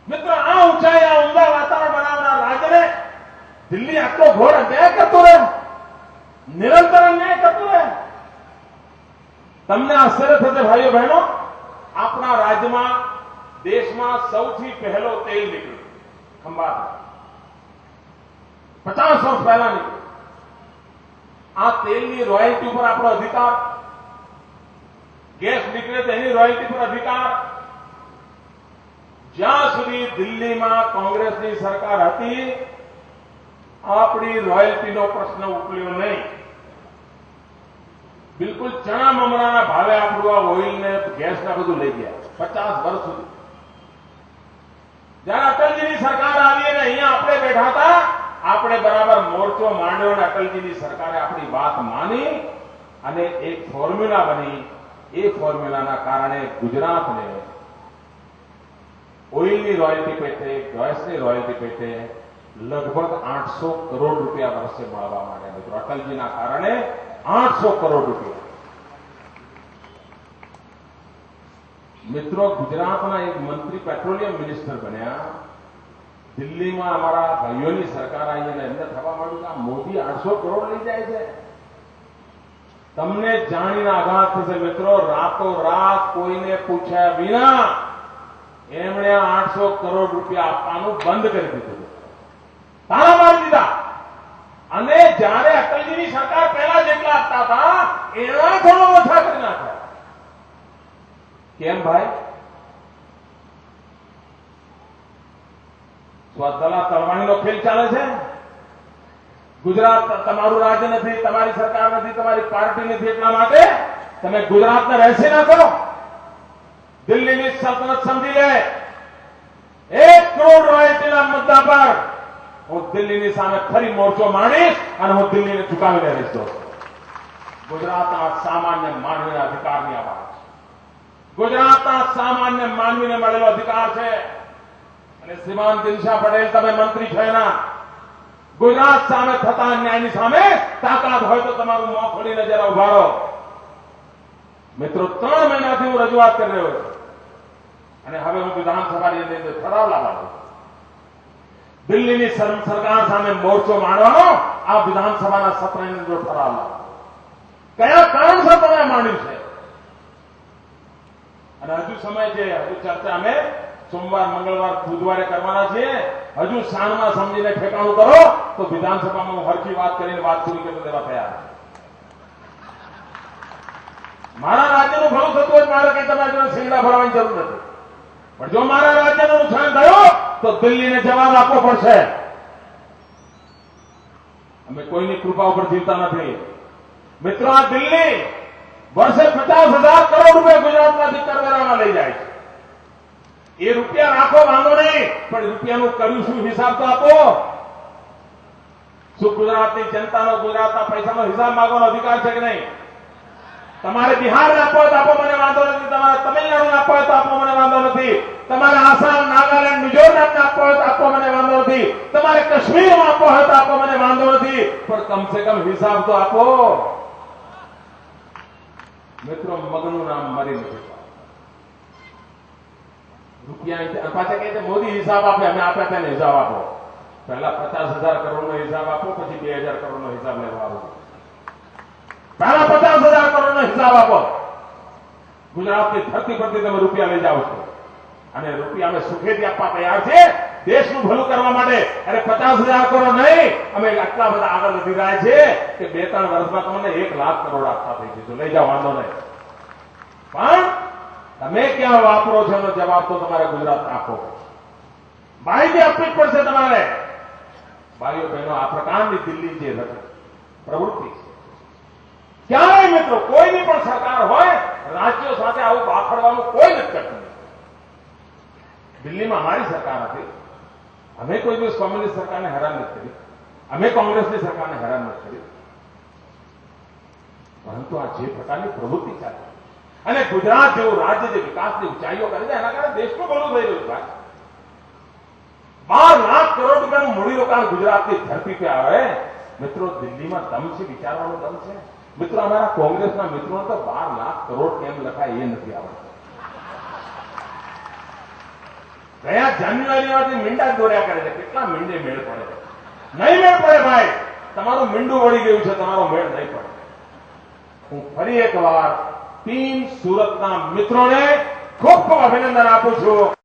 મિત્રો આ ઊંચાઈ આ ઉમદા વાતાવરણ બનાવનાર રાજ્યને દિલ્હી આટલો ઘોર અન્યાય કરતો રહે, નિરંતર અન્યાય કરતો રહે. તમને આશ્ચર્ય થશે ભાઈઓ બહેનો, આપણા રાજ્યમાં દેશમાં સૌથી પહેલો તેલ નીકળ્યું ખંભાત, 50 વર્ષ પહેલા નીકળ્યું. આ તેલની રોયલ્ટી ઉપર આપણો અધિકાર, ગેસ નીકળે તેની રોયલ્ટી પર અધિકાર. જ્યાં સુધી દિલ્હીમાં કોંગ્રેસની સરકાર હતી આપણી રોયલ્ટીનો પ્રશ્ન ઉકેલ્યો નહીં. બિલકુલ ચણા મમરાના ભાવે આપણું આ ઓઇલને ગેસના બધું લઈ ગયા 50 વર્ષ સુધી. જયારે અટલજીની સરકાર આવી અને અહીંયા આપણે બેઠા હતા, આપણે બરાબર મોરચો માંડ્યો અને અટલજીની સરકારે આપણી વાત માની અને એક ફોર્મ્યુલા બની. એ ફોર્મ્યુલાના કારણે ગુજરાતને ઓઇલની રોયલ્ટી પેટે, ગેસની રોયલ્ટી પેટે લગભગ 800 કરોડ રૂપિયા વર્ષે મળવા માંડ્યા. મિત્રો અટલજીના કારણે 800 કરોડ રૂપિયા. મિત્રો ગુજરાતના એક મંત્રી પેટ્રોલિયમ મિનિસ્ટર બન્યા. દિલ્હીમાં અમારા ભાઈઓની સરકાર આવી અને એમને થવા માંડ્યું કે આ મોદી 800 કરોડ લઈ જાય છે. તમને જાણીને આઘાત થશે મિત્રો, રાતોરાત કોઈને પૂછ્યા વિના એમણે 800 કરોડ રૂપિયા આપવાનું બંધ કરી દીધું, તાળા મારી દીધા. અને જ્યારે અટલજીની સરકાર પહેલા જેટલા આપતા હતા એના ઘણો ઓછા કરી નાખ્યા. કેમ ભાઈ? સ્વતલા તલવાણીનો ખેલ ચાલે છે. ગુજરાત તમારું રાજ્ય નથી, તમારી સરકાર નથી, તમારી પાર્ટી નથી, એટલા માટે તમે ગુજરાતને રહેશે નાખો. દિલ્હીની સલ્તનત સમજી લે. 1 કરોડ રોયલ્ટીના મુદ્દા પર હું દિલ્હીની સામે ફરી મોરચો માંડીશ અને હું દિલ્હીને ઝુકાવીને રહીશ. દોસ્તો, ગુજરાતના સામાન્ય માનવીના અધિકારની આ વાત છે. ગુજરાતના સામાન્ય માનવીને મળેલો અધિકાર છે. અને શ્રીમાન દિનશા પટેલ, તમે મંત્રી છો એના, ગુજરાત સામે થતા અન્યાયની સામે તાકાત હોય તો તમારું મોં ખોલીને જરા ઉભા રહો. મિત્રો 3 મહિનાથી હું રજૂઆત કરી રહ્યો છું અને હવે હું વિધાનસભાની અંદર ઠરાવ લાવવાનો. દિલ્હીની સરકાર સામે મોરચો માંડવાનો આ વિધાનસભાના સત્રની અંદર ઠરાવ લાવો. કયા કારણસર તમે માંડ્યું છે? અને હજુ સમય છે, હજુ ચર્ચા અમે સોમવાર, મંગળવાર, બુધવારે કરવાના છીએ. હજુ સાંજમાં સમજીને ઠેકાણું કરો તો વિધાનસભામાં હું હરખી વાત કરીને વાત પૂરી કરી દેવા તૈયાર છું. મારા રાજ્યનું ભલું થતું હોય મારે કઈ તમારે જોડે સિંગડા ભરવાની જરૂર નથી. પણ જો મારા રાજ્યનું નુકસાન થયું તો દિલ્હીને જવાબ આપવો પડશે. અમે કોઈની કૃપા ઉપર જીવતા નથી. મિત્રો, આ દિલ્હી વર્ષે 50,000 કરોડ રૂપિયા ગુજરાતમાંથી કરવેરામાં લઈ જાય છે. એ રૂપિયા રાખો, વાંધો નહીં, પણ રૂપિયાનું કર્યું શું હિસાબ તો આપો. શું ગુજરાતની જનતાનો, ગુજરાતના પૈસાનો હિસાબ માંગવાનો અધિકાર છે કે નહીં? તમારે બિહારને આપવો હોય તો આપો, મને વાંધો નથી. તમારે તમિલનાડુને આપવો હોય તો આપો, મને વાંધો નથી. તમારે આસામ, નાગાલેન્ડ, મિઝોરમને આપવો હોય તો આપો, મને વાંધો નથી. તમારે કાશ્મીરમાં આપવો હોય તો આપો, મને વાંધો નથી. પણ કમસે કમ હિસાબ તો આપો. મિત્રો, મગનું નામ મરી નથી. રૂપિયા પાછા કહે છે મોદી હિસાબ આપે, અમે આપ્યા તેને હિસાબ આપો. પહેલા 50,000 કરોડનો હિસાબ આપો, પછી 2,000 કરોડનો હિસાબ લેવા આવો. પહેલા 50,000 કરોડનો હિસાબ આપો. ગુજરાતની ધરતી પરથી તમે રૂપિયા લઈ જાઓ છો અને રૂપિયા અમે સુખેથી આપવા તૈયાર છે દેશનું ભલું કરવા માટે. અરે 50,000 કરોડ નહીં, અમે આટલા બધા આગળ વધી રહ્યા છે કે 2-3 વર્ષમાં તમને 1 લાખ કરોડ આપવા થઈ જશે. લઈ જાઓ, વાંધો નહીં. પણ તમે ક્યાં વાપરો છો એનો જવાબ તો તમારે ગુજરાત આપો. માહિતી આપવી જ પડશે તમારે. ભાઈઓ બહેનો, આ પ્રકારની દિલ્હી જે પ્રવૃત્તિ છે, ક્યારેય મિત્રો કોઈની પણ સરકાર હોય રાજ્યો સાથે આવું બાખડવાનું કોઈ નથી કરતું. દિલ્હીમાં અમારી સરકાર હતી, અમે કોઈ દિવસ કોમ્યુનિસ્ટ સરકારને હેરાન નથી કરી, અમે કોંગ્રેસની સરકારને હેરાન નથી કરી. પરંતુ આ જે પ્રકારની પ્રવૃત્તિ ચાલે અને ગુજરાત જેવું રાજ્ય જે વિકાસની ઊંચાઈઓ કરે છે એના કારણે દેશનું ભલું થઈ રહ્યું છે. 12 લાખ કરોડ રૂપિયાનું મૂડીરોકાણ ગુજરાતની ધરતી પર આવે. મિત્રો, દિલ્હીમાં દમ છે, વિચારવાનો દમ છે. મિત્રો, અમારા કોંગ્રેસના મિત્રોને તો 12 લાખ કરોડ કેમ લખાય એ નથી આવડતું. ગયા જાન્યુઆરીમાંથી મીંડા જ દોર્યા કરે છે. કેટલા મીંડે મેળ પડે? નહીં મેળ પડે ભાઈ. તમારું મીંડું વળી ગયું છે, તમારો મેળ નહીં પડે. હું ફરી એકવાર ટીમ સુરતના મિત્રોને ખૂબ ખૂબ અભિનંદન આપું છું.